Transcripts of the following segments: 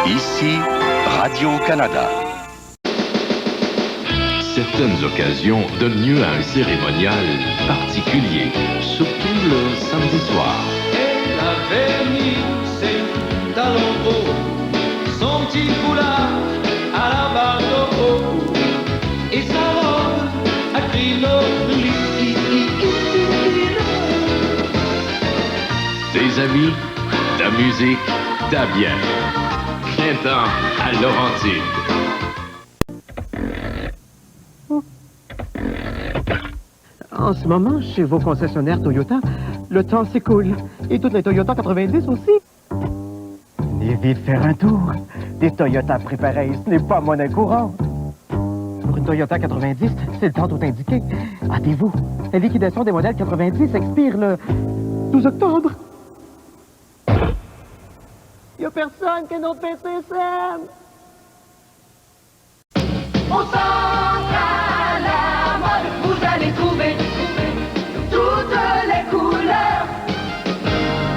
Ici, Radio-Canada. Certaines occasions donnent lieu à un cérémonial particulier, surtout le samedi soir. Et la vernis, c'est talon haut, son petit foulard à la barre d'eau, et sa robe à crinoline. Des amis, de la musique, de la bière. Printemps à Laurentide. En ce moment, chez vos concessionnaires Toyota, le temps s'écoule. Et toutes les Toyota 90 aussi. Venez vite faire un tour. Des Toyota préparées, ce n'est pas monnaie courante. Pour une Toyota 90, c'est le temps tout indiqué. Hâtez-vous. La liquidation des modèles 90 expire le 12 octobre. Il n'y a personne qui a notre PCSM. Au centre à la mode, vous allez trouver toutes les couleurs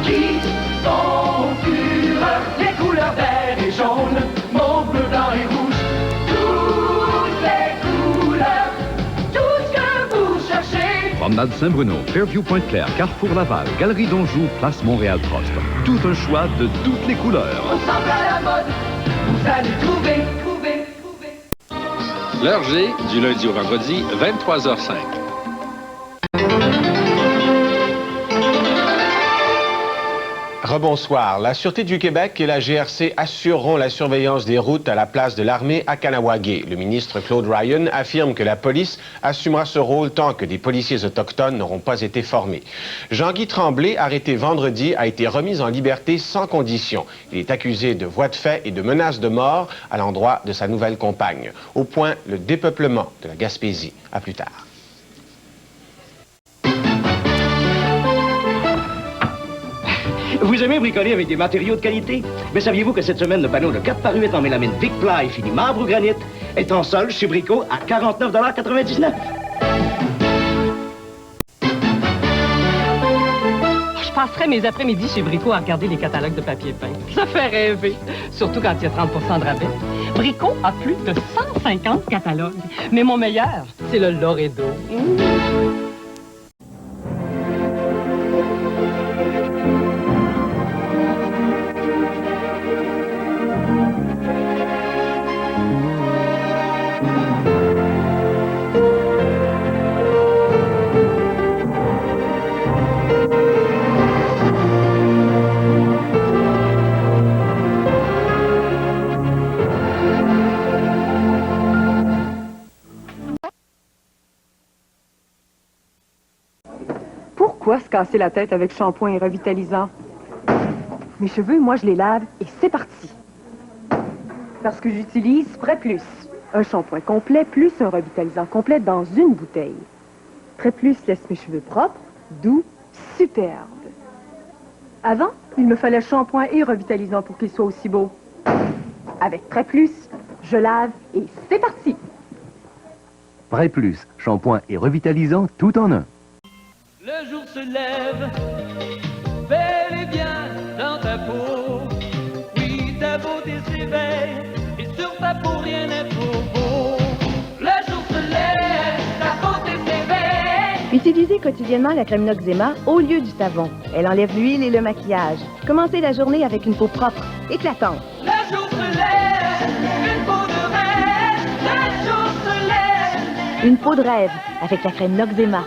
qui sont fureur. Les couleurs vert et jaune, mauve, bleu, blanc et rouge. Toutes les couleurs, tout ce que vous cherchez. Promenade Saint-Bruno, Fairview Pointe-Claire, Carrefour Laval, Galerie d'Anjou, Place Montréal-Trust. Tout un choix de toutes les couleurs. Au centre à la mode, vous allez trouver. L'heure G, du lundi au vendredi, 23h05. Rebonsoir. La Sûreté du Québec et la GRC assureront la surveillance des routes à la place de l'armée à Kahnawake. Le ministre Claude Ryan affirme que la police assumera ce rôle tant que des policiers autochtones n'auront pas été formés. Jean-Guy Tremblay, arrêté vendredi, a été remis en liberté sans condition. Il est accusé de voies de fait et de menaces de mort à l'endroit de sa nouvelle compagne. Au point, le dépeuplement de la Gaspésie. À plus tard. Vous aimez bricoler avec des matériaux de qualité? Mais saviez-vous que cette semaine, le panneau de 4 par 8 en mélamine Big Ply fini marbre ou granit est en solde chez Brico à 49,99 $? Je passerai mes après-midi chez Brico à regarder les catalogues de papier peint. Ça fait rêver, surtout quand il y a 30 % de rabais. Brico a plus de 150 catalogues, mais mon meilleur, c'est le Loredo. Pourquoi se casser la tête avec shampoing et revitalisant? Mes cheveux, moi, je les lave et c'est parti. Parce que j'utilise Pré Plus. Un shampoing complet plus un revitalisant complet dans une bouteille. Pré Plus laisse mes cheveux propres, doux, superbes. Avant, il me fallait shampoing et revitalisant pour qu'ils soient aussi beaux. Avec Pré Plus, je lave et c'est parti. Pré Plus, shampoing et revitalisant tout en un. Le jour se lève, bel et bien dans ta peau. Oui, ta beauté s'éveille, et sur ta peau rien n'est trop beau. Le jour se lève, ta beauté s'éveille. Utilisez quotidiennement la crème Noxzema au lieu du savon. Elle enlève l'huile et le maquillage. Commencez la journée avec une peau propre, éclatante. Le jour se lève, une peau de rêve. Le jour se lève. Une peau de rêve avec la crème Noxzema.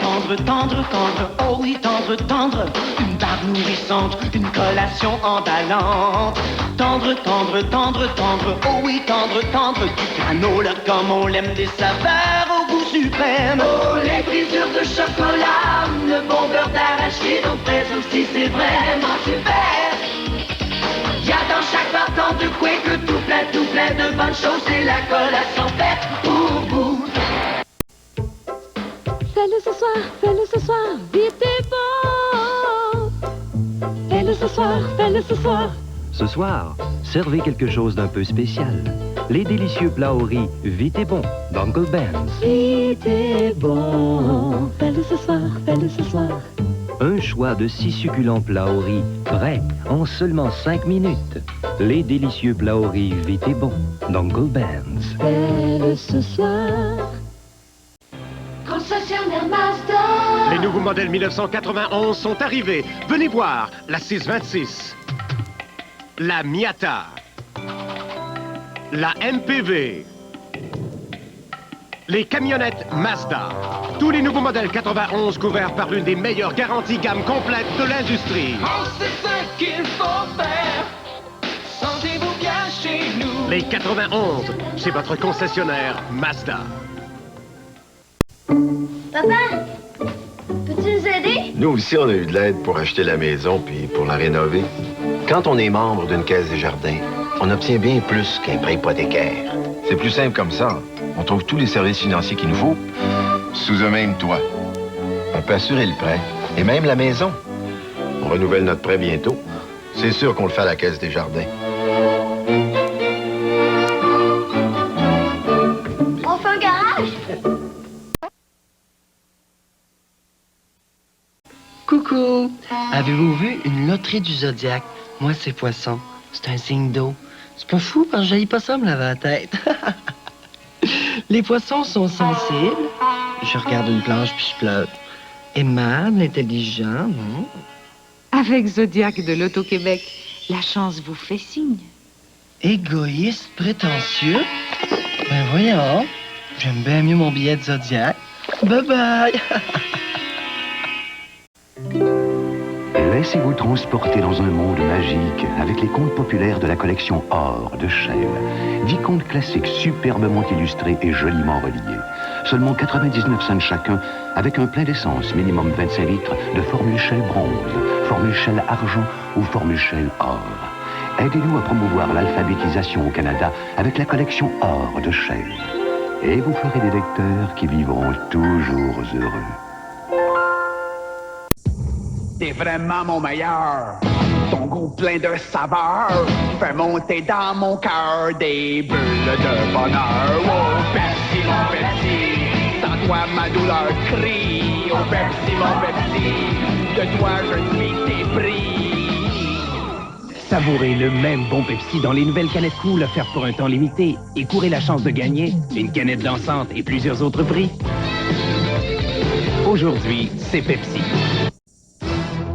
Tendre, tendre, tendre, oh oui, tendre, tendre. Une barbe nourrissante, une collation emballante. Tendre, tendre, tendre, tendre, oh oui, tendre, tendre. Du granola comme on l'aime, des saveurs au goût suprême. Oh, les brisures de chocolat, le bon beurre d'arachide aux fraises aussi, c'est vraiment super. Y'a dans chaque partant de coué que tout plein de bonnes choses. C'est la collation faite pour vous. Fais-le ce soir, vite et bon. Fais-le ce soir. Ce soir, servez quelque chose d'un peu spécial. Les délicieux plats au riz vite et bon d'Uncle Ben's. Vite et bon. Fais-le ce soir. Un choix de 6 succulents plats au riz, prêts en seulement 5 minutes. Les délicieux plats au riz vite et bons d'Uncle Ben's. Belle ce soir. Concessionnaire Mazda. Les nouveaux modèles 1991 sont arrivés. Venez voir la 626, la Miata, la MPV, les camionnettes Mazda. Tous les nouveaux modèles 91 couverts par l'une des meilleures garanties gamme complète de l'industrie. Oh, c'est ce qu'il faut faire. Sentez-vous bien chez nous. Les 91, c'est votre concessionnaire Mazda. Papa, peux-tu nous aider? Nous aussi, on a eu de l'aide pour acheter la maison puis pour la rénover. Quand on est membre d'une caisse des jardins, on obtient bien plus qu'un prêt hypothécaire. C'est plus simple comme ça. On trouve tous les services financiers qu'il nous faut sous un même toit. On peut assurer le prêt et même la maison. On renouvelle notre prêt bientôt. C'est sûr qu'on le fait à la caisse des jardins. On fait un garage? Coucou! Avez-vous vu une loterie du Zodiac? Moi, c'est Poisson. C'est un signe d'eau. C'est pas fou parce que j'haïs pas ça me laver la tête. Les poissons sont sensibles. Je regarde une planche puis je pleure. Aimable, intelligent, non? Avec Zodiac de l'Auto-Québec, la chance vous fait signe. Égoïste, prétentieux? Ben voyons, j'aime bien mieux mon billet de Zodiac. Bye bye! Laissez-vous transporter dans un monde magique avec les contes populaires de la collection Or de Shell. 10 contes classiques superbement illustrés et joliment reliés. Seulement 99 cents chacun, avec un plein d'essence, minimum 25 litres, de formule Shell bronze, formule Shell argent ou formule Shell or. Aidez-nous à promouvoir l'alphabétisation au Canada avec la collection Or de Shell. Et vous ferez des lecteurs qui vivront toujours heureux. T'es vraiment mon meilleur. Ton goût plein de saveur fait monter dans mon cœur des bulles de bonheur. Oh, Pepsi, mon Pepsi, sans toi ma douleur crie. Oh, Pepsi, mon Pepsi, de toi je suis épris. Savourez le même bon Pepsi dans les nouvelles canettes cool offertes pour un temps limité et courez la chance de gagner une canette dansante et plusieurs autres prix. Aujourd'hui, c'est Pepsi.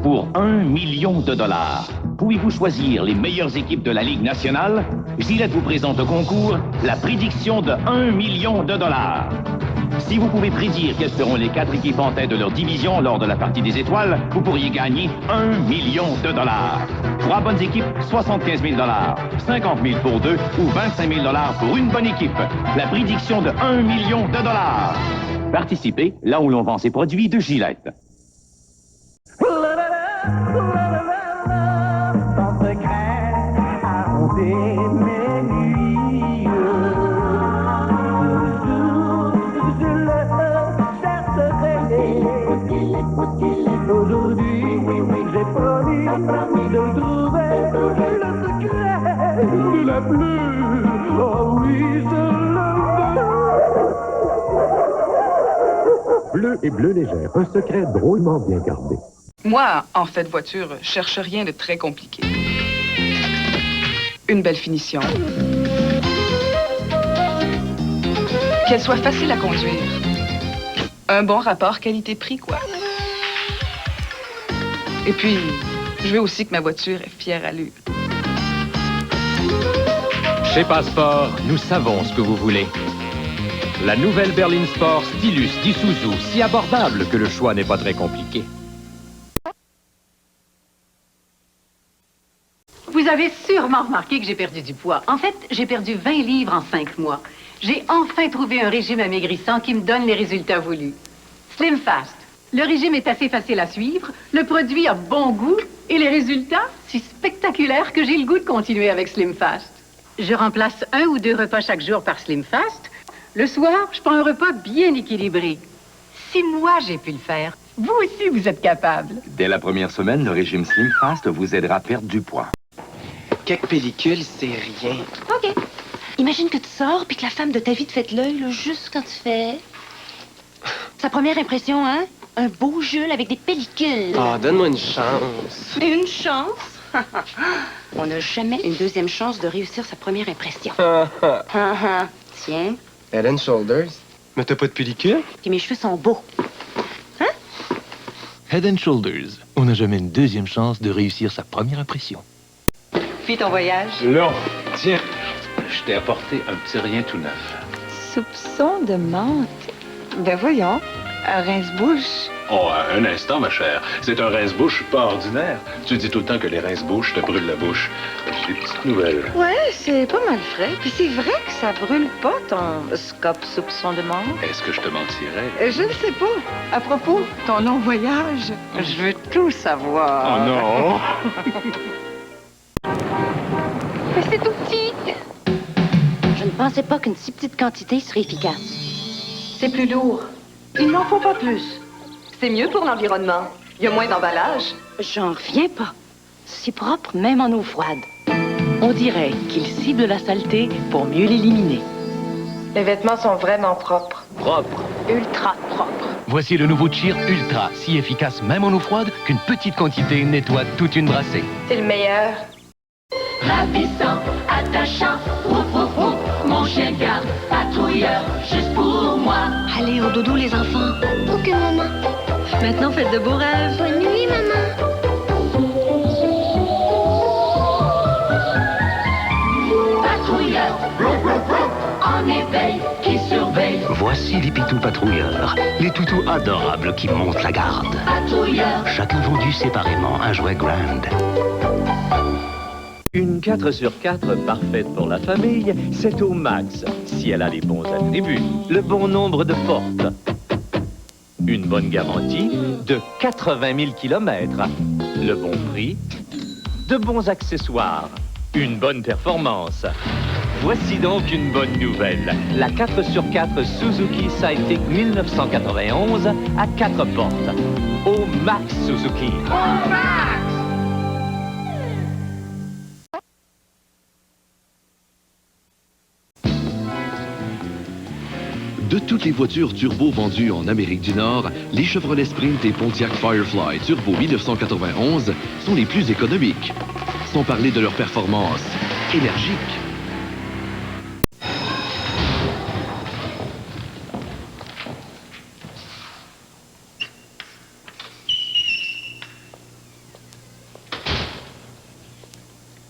Pour 1 million de dollars, pouvez-vous choisir les meilleures équipes de la Ligue nationale? Gillette vous présente au concours la prédiction de 1 million de dollars. Si vous pouvez prédire quelles seront les 4 équipes en tête de leur division lors de la partie des étoiles, vous pourriez gagner 1 million de dollars. 3 bonnes équipes, 75 000 dollars. 50 000 pour 2 ou 25 000 dollars pour une bonne équipe. La prédiction de 1 million de dollars. Participez là où l'on vend ses produits de Gillette. Sans secret, arronder mes nuits. Toujours, je le chercherai. Aujourd'hui, j'ai promis de trouver le secret de la pluie. Oh oui, je le veux. Bleu et bleu légère, un secret drôlement bien gardé. Moi, en fait voiture, je cherche rien de très compliqué. Une belle finition. Qu'elle soit facile à conduire. Un bon rapport qualité-prix, quoi. Et puis, je veux aussi que ma voiture ait fière allure. Chez Passeport, nous savons ce que vous voulez. La nouvelle berline Sport Stylus d'Isuzu, si abordable que le choix n'est pas très compliqué. Vous avez sûrement remarqué que j'ai perdu du poids. En fait, j'ai perdu 20 livres en 5 mois. J'ai enfin trouvé un régime amaigrissant qui me donne les résultats voulus. Slim Fast. Le régime est assez facile à suivre, le produit a bon goût et les résultats si spectaculaires que j'ai le goût de continuer avec Slim Fast. Je remplace 1 ou 2 repas chaque jour par Slim Fast. Le soir, je prends un repas bien équilibré. Si moi j'ai pu le faire, vous aussi vous êtes capable. Dès la première semaine, le régime Slim Fast vous aidera à perdre du poids. Quelques pellicules, c'est rien. OK. Imagine que tu sors puis que la femme de ta vie te fait l'œil juste quand tu fais... Sa première impression, hein? Un beau Jules avec des pellicules. Ah, donne-moi une chance. Une chance? On n'a jamais une deuxième chance de réussir sa première impression. Tiens. Head and Shoulders. Mais t'as pas de pellicule? Puis mes cheveux sont beaux. Head and Shoulders. On n'a jamais une deuxième chance de réussir sa première impression. Puis ton voyage? Long. Tiens, je t'ai apporté un petit rien tout neuf. Soupçon de menthe. Ben voyons, un rince-bouche. Oh, un instant, ma chère. C'est un rince-bouche pas ordinaire. Tu dis tout le temps que les rince-bouches te brûlent la bouche. J'ai des petites nouvelles. Ouais, c'est pas mal frais. Puis c'est vrai que ça brûle pas ton scope soupçon de menthe. Est-ce que je te mentirais? Je ne sais pas. À propos, ton long voyage, je veux tout savoir. Oh non! Mais c'est tout petit. Je ne pensais pas qu'une si petite quantité serait efficace. C'est plus lourd. Il n'en faut pas plus. C'est mieux pour l'environnement. Il y a moins d'emballage. J'en reviens pas. Si propre, même en eau froide. On dirait qu'il cible la saleté pour mieux l'éliminer. Les vêtements sont vraiment propres. Propre. Ultra propre. Voici le nouveau Cheer Ultra, si efficace même en eau froide qu'une petite quantité nettoie toute une brassée. C'est le meilleur. Ravissant, attachant, ouf ouf ouf, mon chien de garde, patrouilleur, juste pour moi. Allez, au dodo, les enfants. Ok, maman. Maintenant, faites de beaux rêves. Bonne nuit, maman. Patrouilleur, en éveil, qui surveille. Voici les pitous patrouilleurs, les toutous adorables qui montent la garde. Patrouilleur. Chacun vendu séparément un jouet Grand. Une 4 sur 4 parfaite pour la famille, c'est au max, si elle a les bons attributs, le bon nombre de portes. Une bonne garantie de 80 000 km, le bon prix, de bons accessoires, une bonne performance. Voici donc une bonne nouvelle, la 4 sur 4 Suzuki Sidekick 1991 à 4 portes. Au max Suzuki. Au max! De toutes les voitures turbo vendues en Amérique du Nord, les Chevrolet Sprint et Pontiac Firefly Turbo 1991 sont les plus économiques, sans parler de leur performance énergique.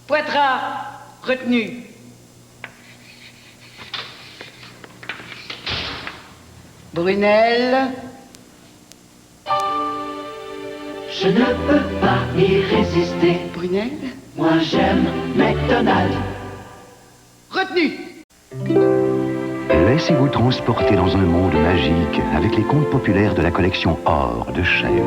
Poitras, retenu. Brunel. Je ne peux pas y résister. Brunel. Moi j'aime McDonald's. Retenu. Laissez-vous transporter dans un monde magique avec les contes populaires de la collection Or de Shell.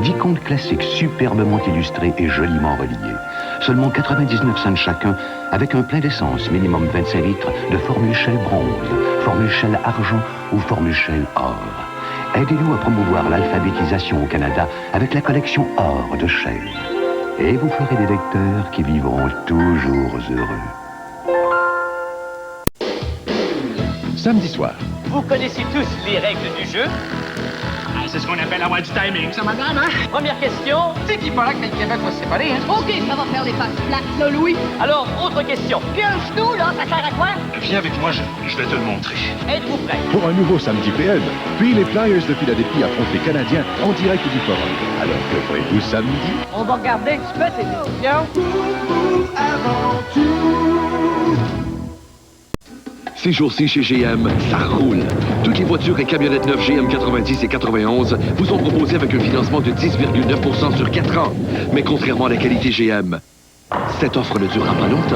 10 contes classiques superbement illustrés et joliment reliés. Seulement 99 cents chacun, avec un plein d'essence minimum 25 litres de formule Shell bronze, formule Shell argent ou formule Shell or. Aidez-nous à promouvoir l'alphabétisation au Canada avec la collection Or de Shell. Et vous ferez des lecteurs qui vivront toujours heureux. Samedi soir. Vous connaissez tous les règles du jeu? C'est ce qu'on appelle avoir du timing, ça, madame, hein? Première question. C'est qu'il paraît que le Québec va se séparer, hein? OK, ça va faire des faces plates, là, Louis. Alors, autre question. Pioche-nous, là, ça sert à quoi? Viens avec moi, je vais te le montrer. Êtes-vous prêts? Pour un nouveau samedi PM, puis les Flyers de Philadelphie affrontent les Canadiens en direct du Forum. Alors que ferez-vous samedi? On va regarder un petit peu tes décisions. Ces jours-ci chez GM, ça roule. Toutes les voitures et camionnettes neuves GM 90 et 91 vous sont proposées avec un financement de 10,9% sur 4 ans. Mais contrairement à la qualité GM, cette offre ne durera pas longtemps.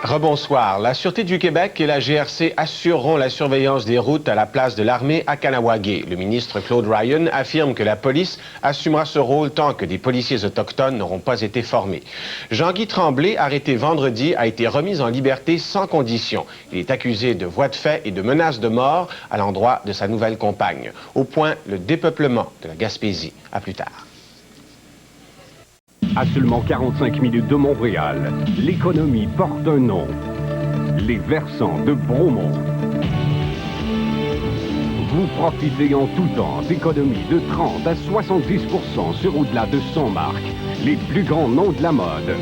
Rebonsoir. La Sûreté du Québec et la GRC assureront la surveillance des routes à la place de l'armée à Kahnawake. Le ministre Claude Ryan affirme que la police assumera ce rôle tant que des policiers autochtones n'auront pas été formés. Jean-Guy Tremblay, arrêté vendredi, a été remis en liberté sans condition. Il est accusé de voies de fait et de menaces de mort à l'endroit de sa nouvelle compagne. Au point, le dépeuplement de la Gaspésie. À plus tard. À seulement 45 minutes de Montréal, l'économie porte un nom. les versants de Bromont. Vous profitez en tout temps d'économies de 30 à 70% sur au-delà de 100 marques, les plus grands noms de la mode.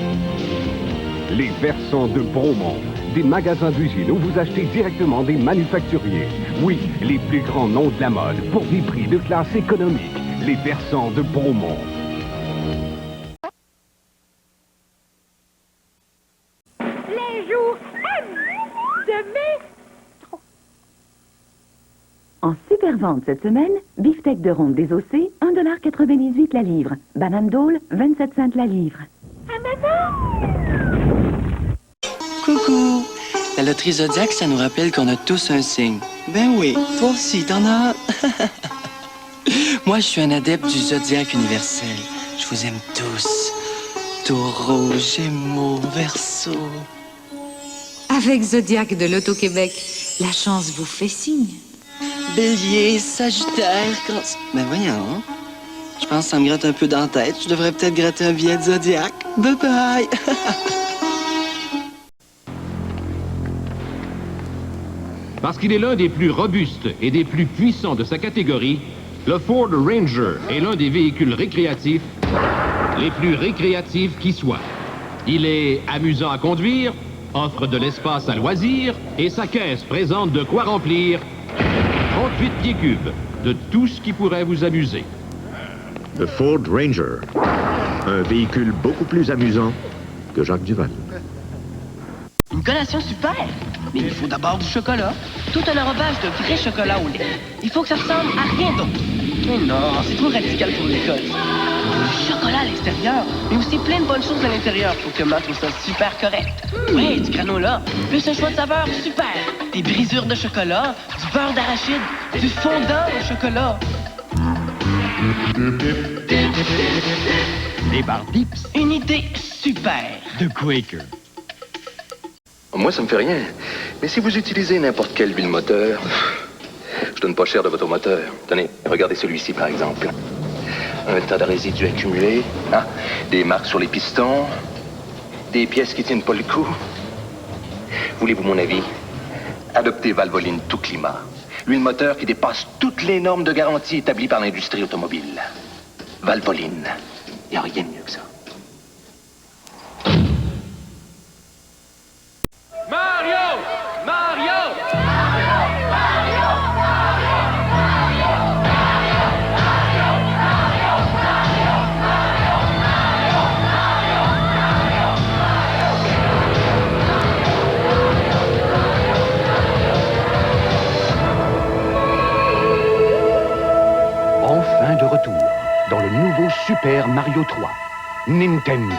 Les versants de Bromont, des magasins d'usine où vous achetez directement des manufacturiers. Oui, les plus grands noms de la mode pour des prix de classe économique. Les versants de Bromont. Les jours de mai. En super vente cette semaine, beefsteak de ronde désossé, 1,98 $ la livre. Banane dôle, 27 cents la livre. Coucou! La loterie Zodiac, ça nous rappelle qu'on a tous un signe. Ben oui, toi aussi, t'en as un. Moi, je suis un adepte du Zodiac universel. Je vous aime tous. Taureau, Gémeaux, Verseau. Avec Zodiac de l'Auto-Québec, la chance vous fait signe. Bélier, Sagittaire, Ben voyons, hein? Je pense que ça me gratte un peu dans la tête. Je devrais peut-être gratter un billet de Zodiac. Bye bye! Parce qu'il est l'un des plus robustes et des plus puissants de sa catégorie, le Ford Ranger est l'un des véhicules récréatifs les plus récréatifs qui soient. Il est amusant à conduire, offre de l'espace à loisir et sa caisse présente de quoi remplir 38 pieds cubes de tout ce qui pourrait vous amuser. Le Ford Ranger, un véhicule beaucoup plus amusant que Jacques Duval. Une collation super! Mais il faut d'abord du chocolat. Tout un enrobage de vrai chocolat au lait. Il faut que ça ressemble à rien d'autre. Mais non, c'est trop radical pour l'école. Du chocolat à l'extérieur, mais aussi plein de bonnes choses à l'intérieur pour que Matt trouve ça super correct. Ouais, du granola, plus un choix de saveur super. Des brisures de chocolat, du beurre d'arachide, du fondant au chocolat. Des barres Dips. Une idée super. De Quaker. Moi, ça me fait rien. Mais si vous utilisez n'importe quelle huile moteur, je donne pas cher de votre moteur. Tenez, regardez celui-ci, par exemple. Un tas de résidus accumulés, hein? Des marques sur les pistons, des pièces qui tiennent pas le coup. Voulez-vous mon avis? Adoptez Valvoline tout climat. L'huile moteur qui dépasse toutes les normes de garantie établies par l'industrie automobile. Valvoline. Il n'y a rien de mieux que ça. Mario! Mario! Enfin de retour dans le nouveau Super Mario 3. Nintendo,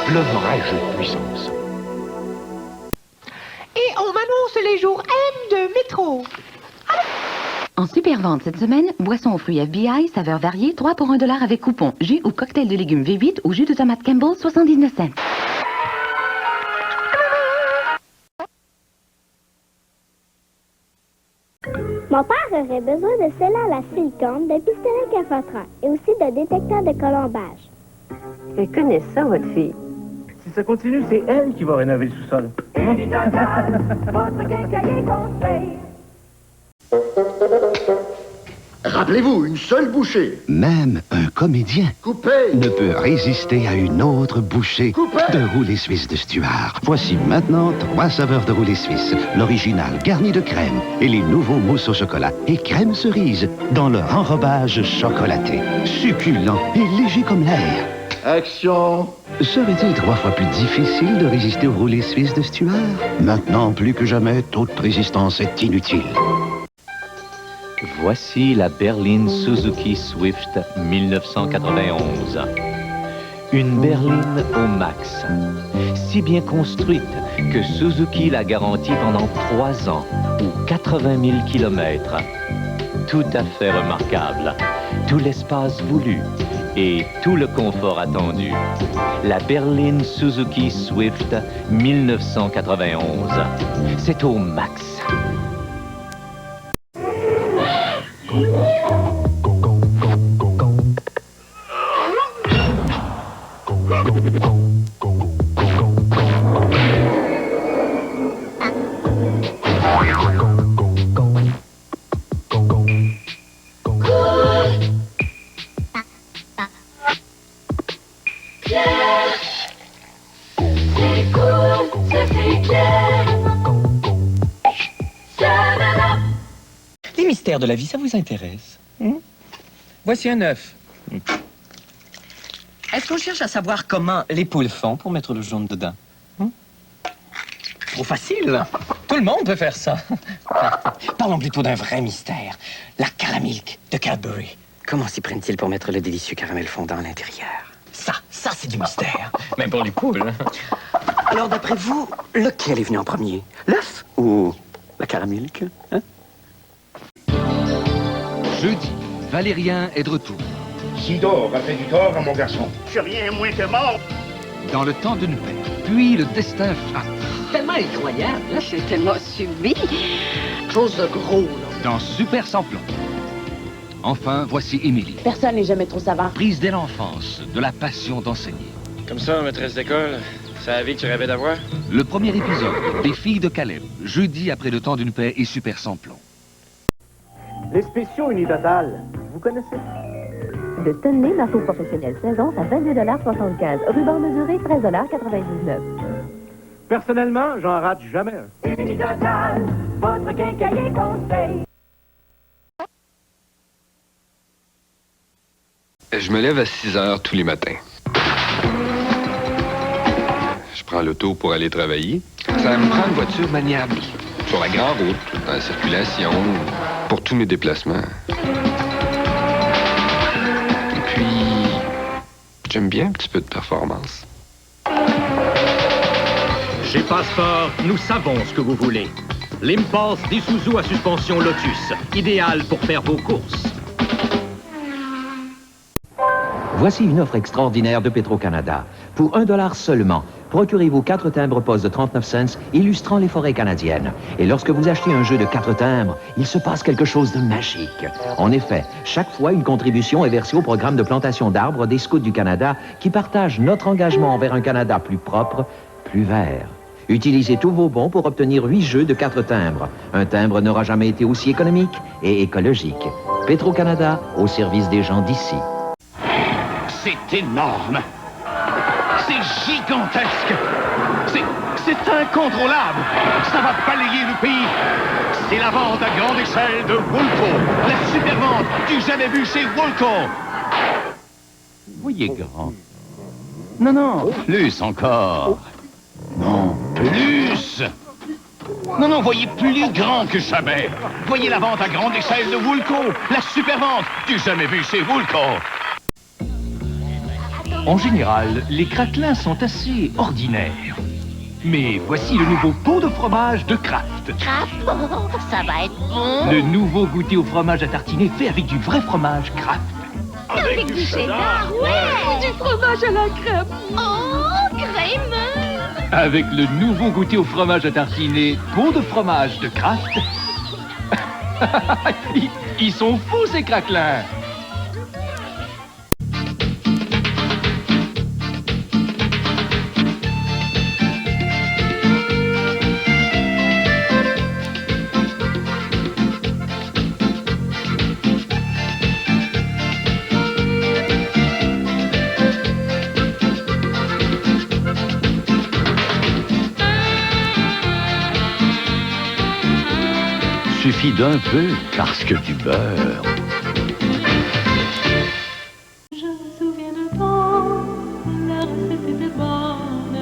le vrai jeu de puissance. Et on m'annonce les jours M de métro. En super vente cette semaine, boisson aux fruits FBI, saveurs variées, 3 pour 1 $ avec coupon. Jus ou cocktail de légumes V8 ou jus de tomate Campbell, 79 cents. Mon père aurait besoin de celle à la silicone, de pistolet cafotrant et aussi de détecteur de colombage. Elle connaît ça, votre fille. Si ça continue, c'est elle qui va rénover le sous-sol. Rappelez-vous, une seule bouchée. Même un comédien Coupé. ne peut résister à une autre bouchée de roulé suisse de Stuart. Voici maintenant 3 saveurs de roulé suisse. L'original garni de crème et les nouveaux mousses au chocolat et crème cerise dans leur enrobage chocolaté. Succulent et léger comme l'air. Action. Serait-il 3 fois plus difficile de résister au roulé suisse de Stuart? Maintenant, plus que jamais, toute résistance est inutile. Voici la berline Suzuki Swift 1991. Une berline au max, si bien construite que Suzuki l'a garantie pendant 3 ans ou 80 000 kilomètres. Tout à fait remarquable. Tout l'espace voulu et tout le confort attendu. La berline Suzuki Swift 1991. C'est au max. mystères de la vie, ça vous intéresse? Voici un œuf. Est-ce qu'on cherche à savoir comment les poules font pour mettre le jaune dedans? Trop facile. Tout le monde peut faire ça. Parlons plutôt d'un vrai mystère. La caramilk de Cadbury. Comment s'y prennent-ils pour mettre le délicieux caramel fondant à l'intérieur? Ça c'est du mystère. Même pour les poules. Alors, d'après vous, lequel est venu en premier? L'œuf ou la caramilk? Hein? Jeudi, Valérien est de retour. Sidor a fait du tort à mon garçon. Je suis rien moins que mort. Dans le temps d'une paix. Puis le destin frappe. Tellement incroyable, là, c'est tellement subi. Chose de gros, là. Dans Super Samplon. Enfin, voici Émilie. Personne n'est jamais trop savant. Prise dès l'enfance, de la passion d'enseigner. Comme ça, maîtresse d'école, c'est la vie que tu rêvais d'avoir? Le premier épisode, des filles de Caleb, jeudi après le temps d'une paix et Super Samplon. Les spéciaux Unitotal, vous connaissez? De Stanley Marteau Professionnel saison à 22,75 $. Ruban mesuré, 13,99 $. Personnellement, j'en rate jamais un. Unitotal, votre quincailler conseil. Je me lève à 6 heures tous les matins. Je prends l'auto pour aller travailler. Ça me prend une voiture maniable. Sur la grande route, dans la circulation, pour tous mes déplacements. Et puis, j'aime bien un petit peu de performance. Chez Passeport, nous savons ce que vous voulez. L'Impulse d'Isuzu à suspension Lotus, idéal pour faire vos courses. Voici une offre extraordinaire de Petro-Canada. Pour $1 seulement, procurez-vous 4 timbres postes de 39 cents illustrant les forêts canadiennes. Et lorsque vous achetez un jeu de 4 timbres, il se passe quelque chose de magique. En effet, chaque fois, une contribution est versée au programme de plantation d'arbres des Scouts du Canada qui partagent notre engagement envers un Canada plus propre, plus vert. Utilisez tous vos bons pour obtenir 8 jeux de 4 timbres. Un timbre n'aura jamais été aussi économique et écologique. Petro-Canada, au service des gens d'ici. C'est énorme. C'est gigantesque. C'est incontrôlable. Ça va balayer le pays. C'est la vente à grande échelle de Woolco. La super vente du jamais vu chez Woolco. Voyez grand. Non, plus encore. Non, plus. Non, voyez plus grand que jamais. Voyez la vente à grande échelle de Woolco. La super vente du jamais vu chez Woolco. En général, les craquelins sont assez ordinaires. Mais voici le nouveau pot de fromage de Kraft. Kraft, ça va être bon. Le nouveau goûter au fromage à tartiner fait avec du vrai fromage Kraft. Avec du cheddar, ouais. Du fromage à la crème. Oh, crémeux. Avec le nouveau goûter au fromage à tartiner, pot de fromage de Kraft. Ils sont fous, ces craquelins. Suffit d'un peu, parce que du beurre. Je me souviens de temps, la recette était bonne,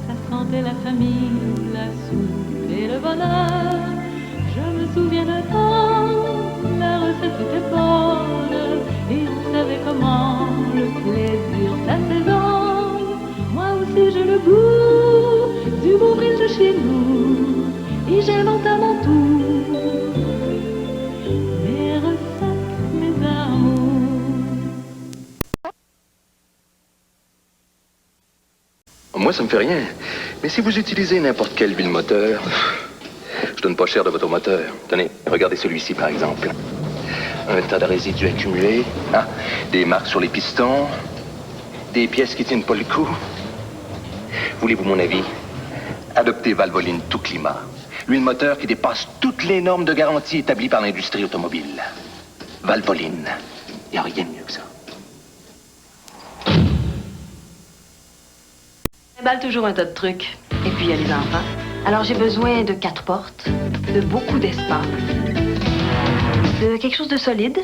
ça sentait la famille, la soupe et le bonheur. Je me souviens de temps, la recette était bonne, et on savait comment le plaisir s'assaisonne. Moi aussi j'ai le goût du beau bril de chez nous, et j'invente à mon tour. Moi, ça me fait rien. Mais si vous utilisez n'importe quelle huile moteur, je donne pas cher de votre moteur. Tenez, regardez celui-ci, par exemple. Un tas de résidus accumulés, hein? Des marques sur les pistons, des pièces qui tiennent pas le coup. Voulez-vous mon avis? Adoptez Valvoline tout climat. L'huile moteur qui dépasse toutes les normes de garantie établies par l'industrie automobile. Valvoline. Il n'y a rien de mieux que ça. J'emballe toujours un tas de trucs. Et puis il y a les enfants. Alors j'ai besoin de 4 portes, de beaucoup d'espace, de Quelque chose de solide.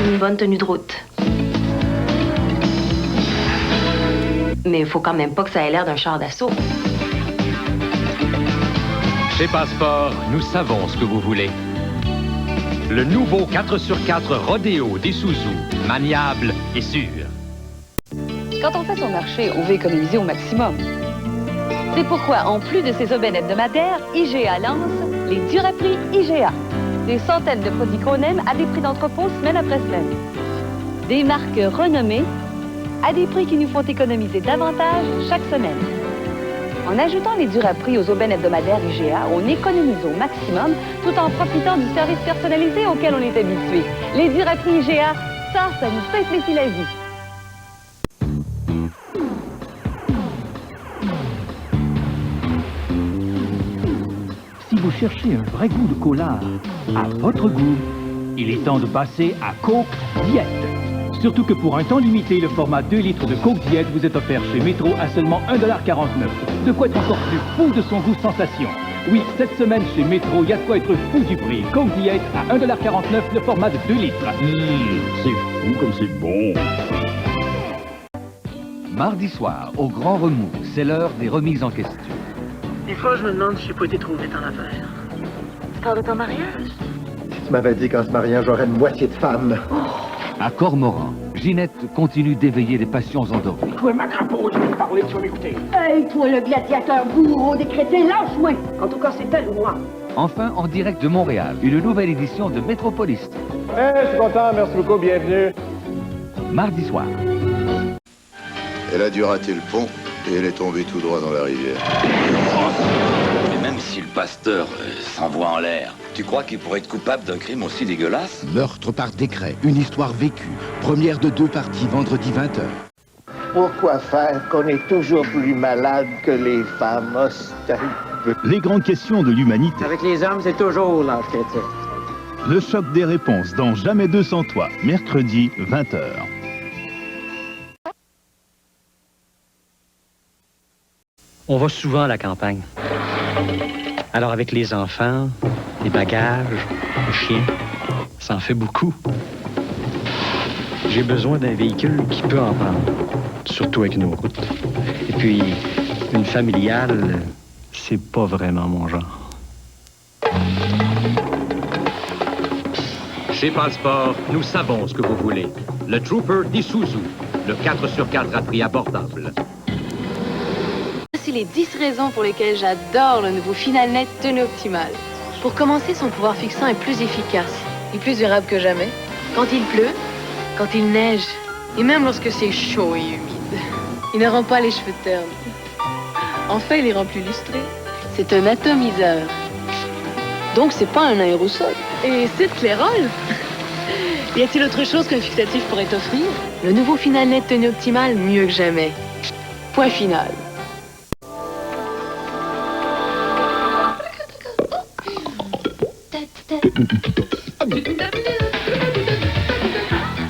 Une bonne tenue de route. Mais il faut quand même pas que ça ait l'air d'un char d'assaut. Chez Passeport, nous savons ce que vous voulez. Le nouveau 4x4 Rodeo d'Isuzu, maniable et sûr. Quand on fait son marché, on veut économiser au maximum. C'est pourquoi, en plus de ces aubaines hebdomadaires, IGA lance les Duraprix IGA. Des centaines de produits qu'on aime à des prix d'entrepôt semaine après semaine. Des marques renommées à des prix qui nous font économiser davantage chaque semaine. En ajoutant les Duraprix aux aubaines hebdomadaires IGA, on économise au maximum tout en profitant du service personnalisé auquel on est habitué. Les Duraprix IGA, ça nous simplifie la vie. Si vous cherchez un vrai goût de cola à votre goût, il est temps de passer à Coke Diète. Surtout que pour un temps limité, le format 2 litres de Coke Diète vous est offert chez Métro à seulement 1,49 $. De quoi être encore plus fou de son goût sensation. Oui, cette semaine chez Métro, il y a de quoi être fou du prix. Coke Diète à 1,49 $, le format de 2 litres. C'est fou comme c'est bon. Mardi soir, au Grand Remous, c'est l'heure des remises en question. Des fois, je me demande si j'ai pas été trop vite en affaires. Tu parles de ton mariage? Si tu m'avais dit qu'en se mariant, j'aurais une moitié de femme. À Cormoran, Ginette continue d'éveiller les passions endormies. Toi, ma crapaud, tu veux me parler, tu vas m'écouter. Hey, toi, le gladiateur bourreau des crétins, lâche-moi! En tout cas, c'est elle ou moi. Enfin, en direct de Montréal, une nouvelle édition de Métropoliste. Je suis content, merci beaucoup, bienvenue. Mardi soir. Elle a dû rater le pont et elle est tombée tout droit dans la rivière. Mais même si le pasteur s'envoie en l'air, tu crois qu'il pourrait être coupable d'un crime aussi dégueulasse? Meurtre par décret, une histoire vécue. Première de 2 parties, vendredi 20h. Pourquoi faire qu'on est toujours plus malade que les femmes hostiles? Les grandes questions de l'humanité. Avec les hommes, c'est toujours l'âge critique. Le choc des réponses dans Jamais 200 toi, mercredi 20h. On va souvent à la campagne. Alors avec les enfants, les bagages, le chien, ça en fait beaucoup. J'ai besoin d'un véhicule qui peut en prendre, surtout avec nos routes. Et puis, une familiale, c'est pas vraiment mon genre. Chez Passeport, nous savons ce que vous voulez. Le Trooper d'Isuzu, le 4x4 à prix abordable. Voici les 10 raisons pour lesquelles j'adore le nouveau FinalNet tenue optimale. Pour commencer, son pouvoir fixant est plus efficace et plus durable que jamais. Quand il pleut, quand il neige, et même lorsque c'est chaud et humide, il ne rend pas les cheveux ternes. Enfin, il les rend plus lustrés. C'est un atomiseur. Donc, c'est pas un aérosol. Et c'est de clairol. Y a-t-il autre chose qu'un fixatif pourrait t'offrir? Le nouveau FinalNet tenue optimale, mieux que jamais. Point final.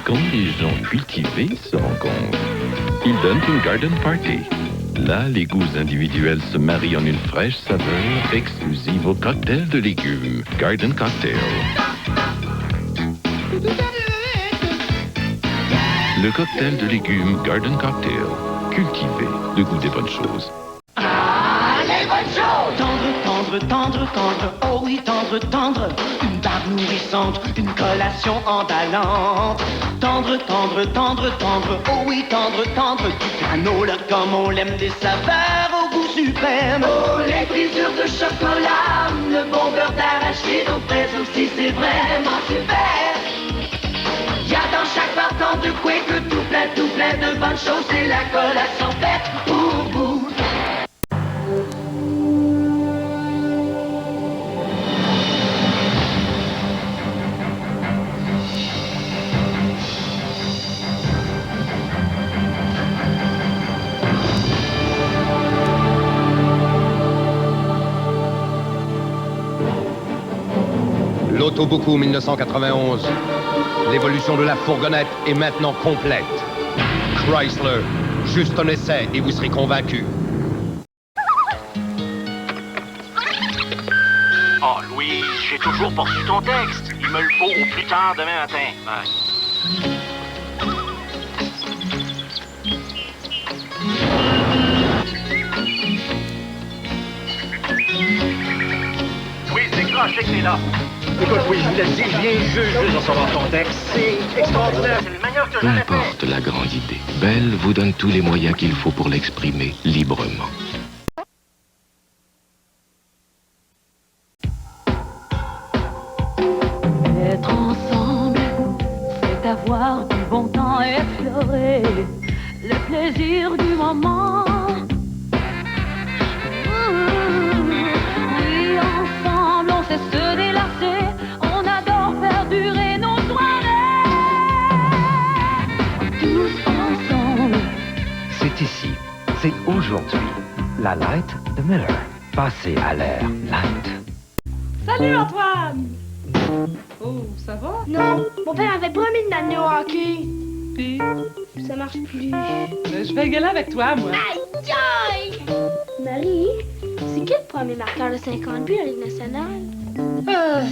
Quand les gens cultivés se rencontrent, ils donnent une garden party. Là, les goûts individuels se marient en une fraîche saveur exclusive au cocktail de légumes, Garden Cocktail. Le cocktail de légumes Garden Cocktail, cultivé, le goût des bonnes choses. Ah, les bonnes choses! Tendre, tendre, tendre, tendre, oh oui, tendre, tendre. Une barre nourrissante, une collation emballante. Tendre, tendre, tendre, tendre, oh oui, tendre, tendre. Du granola comme on l'aime, des saveurs au goût suprême. Oh, les brisures de chocolat, le bon beurre d'arachide aux fraises aussi, c'est vraiment super. Y'a dans chaque barre tant de coué que tout plein de bonnes choses. C'est la collation faite pour vous. L'Autobuku 1991. L'évolution de la fourgonnette est maintenant complète. Chrysler, juste un essai et vous serez convaincu. Oh, Louis Oui, j'ai toujours pas reçu ton texte. Il me le faut au plus tard demain matin. Bye. Oui, c'est croche, je sais que t'es là. Écoute, oui, je vous l'ai dit, je viens juste de recevoir ton texte. C'est extraordinaire, c'est le meilleur que j'ai jamais fait. N'importe la grande idée. Belle vous donne tous les moyens qu'il faut pour l'exprimer librement. Être ensemble, c'est avoir du bon temps et explorer le plaisir du moment. Oui, ensemble, on sait se délasser, on adore faire durer nos soirées. Tous ensemble. C'est ici, c'est aujourd'hui. La Light de Miller. Passez à l'air Light. Salut Antoine! Oh, ça va? Non, mon père avait promis de m'amener au hockey. Puis? Ça marche plus. Je vais gueuler avec toi, moi. Aïe, aïe! Marie, c'est qui le premier marqueur de 50 buts à la Ligue nationale?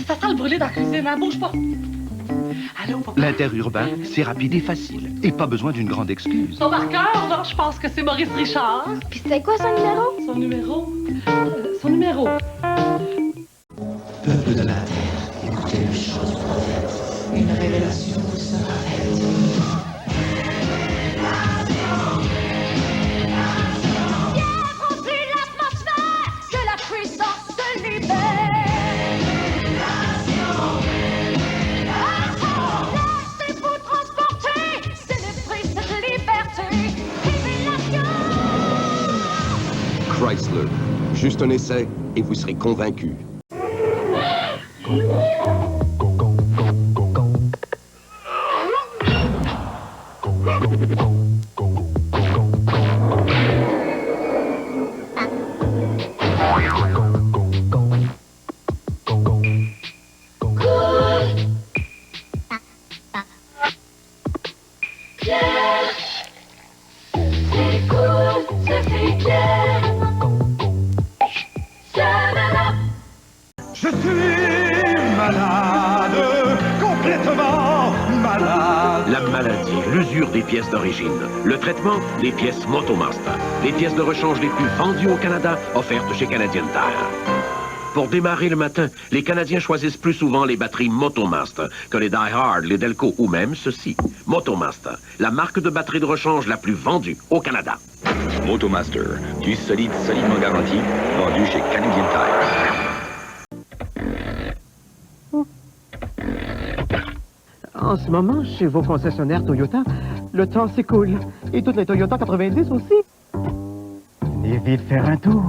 Ça sent le brûler dans la cuisine, hein? Bouge pas. Allô, papa? L'interurbain, c'est rapide et facile. Et pas besoin d'une grande excuse. Son marqueur, là, je pense que c'est Maurice Richard. Puis c'est quoi son numéro? Son numéro? Son numéro. Peuple de la terre, écoutez une chose prophète. Une révélation vous sera faite. Remplis l'atmosphère, que la puissance se libère. Laissez-vous transporter, célébrez cette liberté. Révélation. Chrysler. Juste un essai et vous serez convaincu. Je suis malade, complètement malade. La maladie, l'usure des pièces d'origine. Le traitement, les pièces Motomaster. Les pièces de rechange les plus vendues au Canada, offertes chez Canadian Tire. Pour démarrer le matin, les Canadiens choisissent plus souvent les batteries Motomaster que les Die Hard, les Delco ou même ceux-ci. Motomaster, la marque de batterie de rechange la plus vendue au Canada. Motomaster, du solide, solidement garanti, vendu chez Canadian Tire. En ce moment, chez vos concessionnaires Toyota, le temps s'écoule. Et toutes les Toyota 90 aussi. Venez vite faire un tour.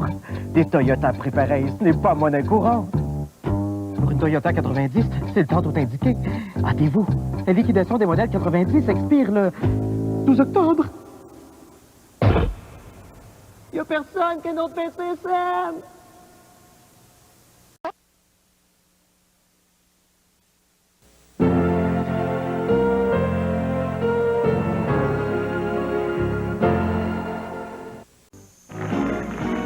Des Toyota préparées, ce n'est pas monnaie courante. Pour une Toyota 90, c'est le temps tout indiqué. Hâtez-vous. La liquidation des modèles 90 expire le 12 octobre. Il n'y a personne qui a notre PCSM.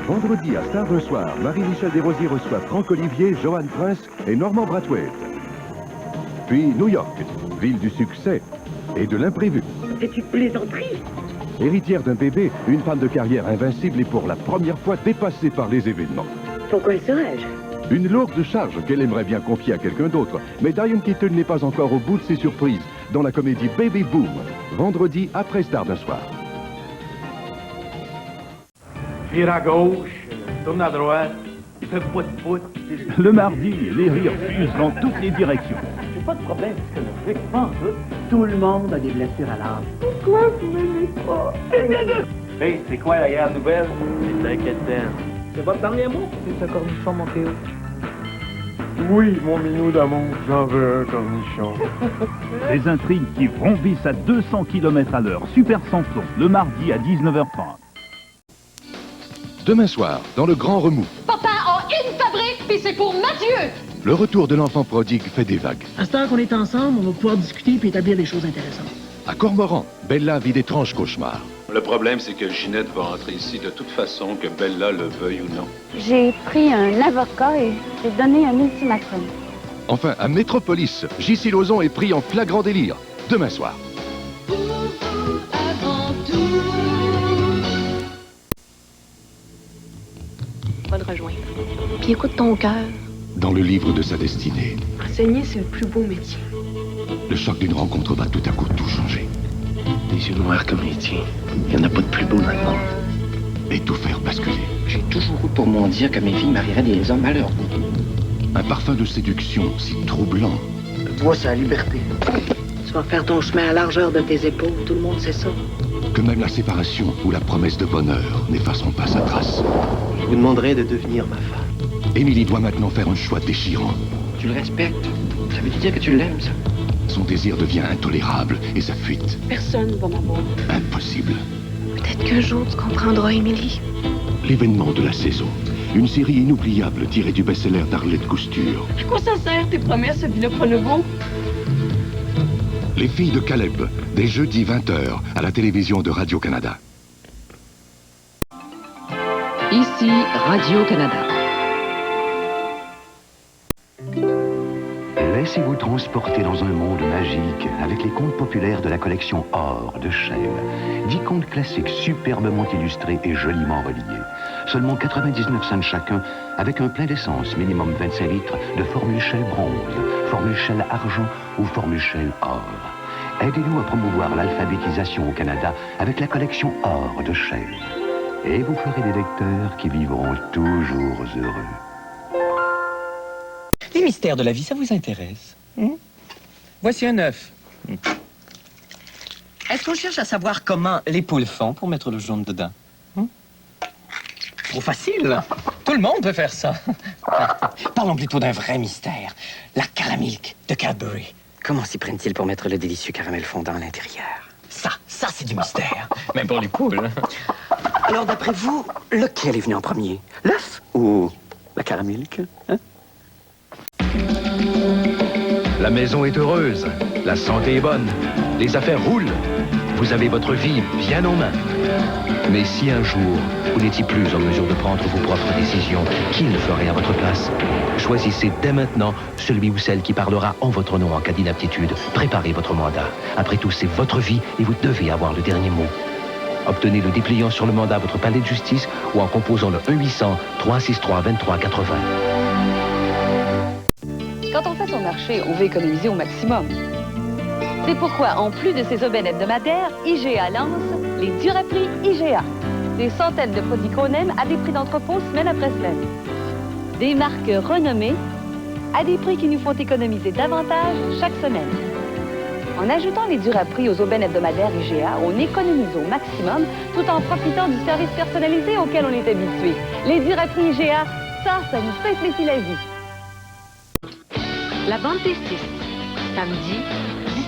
Vendredi à Star le soir, Marie-Michel Desrosiers reçoit Franck Olivier, Johan Prince et Normand Brathwaite. Puis New York, ville du succès et de l'imprévu. C'est une plaisanterie. Héritière d'un bébé, une femme de carrière invincible et pour la première fois dépassée par les événements. Pourquoi le serais-je? Une lourde charge qu'elle aimerait bien confier à quelqu'un d'autre. Mais Diane Keaton n'est pas encore au bout de ses surprises dans la comédie Baby Boom. Vendredi après Star d'un soir. Vire à gauche, tourne à droite, il fait pout-pout. Le mardi, les rires fusent dans toutes les directions. J'ai pas de problème psychologique, pas en tout. Tout le monde a des blessures à l'âme. Pourquoi vous m'aimez pas? Hey, c'est quoi la guerre nouvelle? C'est inquiétant. C'est votre dernier mot? C'est un cornichon, mon Théo. Oui, mon minou d'amour, j'en veux un cornichon. Des intrigues qui vrombissent à 200 km à l'heure. Super Samson, le mardi à 19h30. Demain soir, dans le Grand Remous, Papa a une fabrique, puis c'est pour Mathieu. le retour de l'enfant prodigue fait des vagues. À ce temps qu'on est ensemble, on va pouvoir discuter et établir des choses intéressantes. À Cormoran, Bella vit d'étranges cauchemars. Le problème, c'est que Ginette va entrer ici de toute façon, que Bella le veuille ou non. J'ai pris un avocat et j'ai donné un ultimatum. Enfin, à Métropolis, J.C. Lauzon est pris en flagrant délire. Demain soir. Va le rejoindre. Puis écoute ton cœur. Dans le livre de sa destinée, Enseigner, c'est le plus beau métier. le choc d'une rencontre va tout à coup tout changer. Des yeux noirs comme les tiens. Il n'y en a pas de plus beau dans le monde. Et tout faire basculer. J'ai toujours eu pour mon dire que mes filles marieraient des hommes à leur goût. Un parfum de séduction si troublant. Toi, c'est la liberté. Tu vas faire ton chemin à largeur de tes épaules, tout le monde sait ça. Que même la séparation ou la promesse de bonheur n'effaceront pas sa trace. Je vous demanderai de devenir ma femme. Émilie doit maintenant faire un choix déchirant. Tu le respectes. Ça veut dire que tu l'aimes, ça. Son désir devient intolérable et sa fuite Personne va m'avoir. impossible. Peut-être qu'un jour, tu comprendras, Émilie. L'événement de la saison. Une série inoubliable tirée du best-seller d'Arlette Cousture. À quoi ça sert tes promesses, Villa Pronovo? Les filles de Caleb, des jeudis 20h à la télévision de Radio-Canada. Ici Radio-Canada. Laissez-vous transporter dans un monde magique avec les contes populaires de la collection Or de Shell. 10 contes classiques superbement illustrés et joliment reliés. Seulement 99 cents chacun, avec un plein d'essence, minimum 25 litres, de formule Shell bronze, formule Shell argent ou formule Shell or. Aidez-nous à promouvoir l'alphabétisation au Canada avec la collection Or de Shell. Et vous ferez des lecteurs qui vivront toujours heureux. Les mystères de la vie, ça vous intéresse? Voici un œuf. Est-ce qu'on cherche à savoir comment les poules font pour mettre le jaune dedans? Trop facile. Tout le monde peut faire ça. Parlons plutôt d'un vrai mystère. La caramilk de Cadbury. Comment s'y prennent-ils pour mettre le délicieux caramel fondant à l'intérieur? Ça c'est du mystère. Même pour les poules. Alors, d'après vous, lequel est venu en premier? L'œuf ou la caramilk? Hein? La maison est heureuse, la santé est bonne, les affaires roulent, vous avez votre vie bien en main. Mais si un jour, vous n'étiez plus en mesure de prendre vos propres décisions, qui le ferait à votre place? Choisissez dès maintenant celui ou celle qui parlera en votre nom en cas d'inaptitude. Préparez votre mandat. Après tout, c'est votre vie et vous devez avoir le dernier mot. Obtenez le dépliant sur le mandat à votre palais de justice ou en composant le 1-800-363-2380. Quand on fait son marché, on veut économiser au maximum. C'est pourquoi, en plus de ses aubaines hebdomadaires, IGA lance les Duraprix IGA. Des centaines de produits qu'on aime à des prix d'entrepôt semaine après semaine. Des marques renommées à des prix qui nous font économiser davantage chaque semaine. En ajoutant les Duraprix aux aubaines hebdomadaires IGA, on économise au maximum tout en profitant du service personnalisé auquel on est habitué. Les Duraprix IGA, ça nous simplifie la vie. La bande des 6, samedi,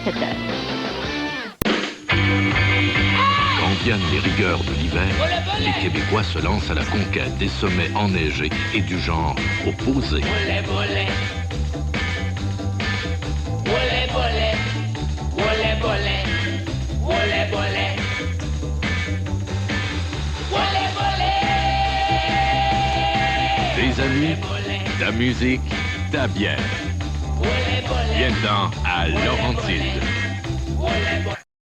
17h. Quand viennent les rigueurs de l'hiver, les Québécois se lancent à la conquête des sommets enneigés et du genre opposé. Volet, volet. Volet, volet. Volet, volet. Volet, volet. Volet, volet. Des amis, de la musique, de la bière. Viens-t'en à Laurentide.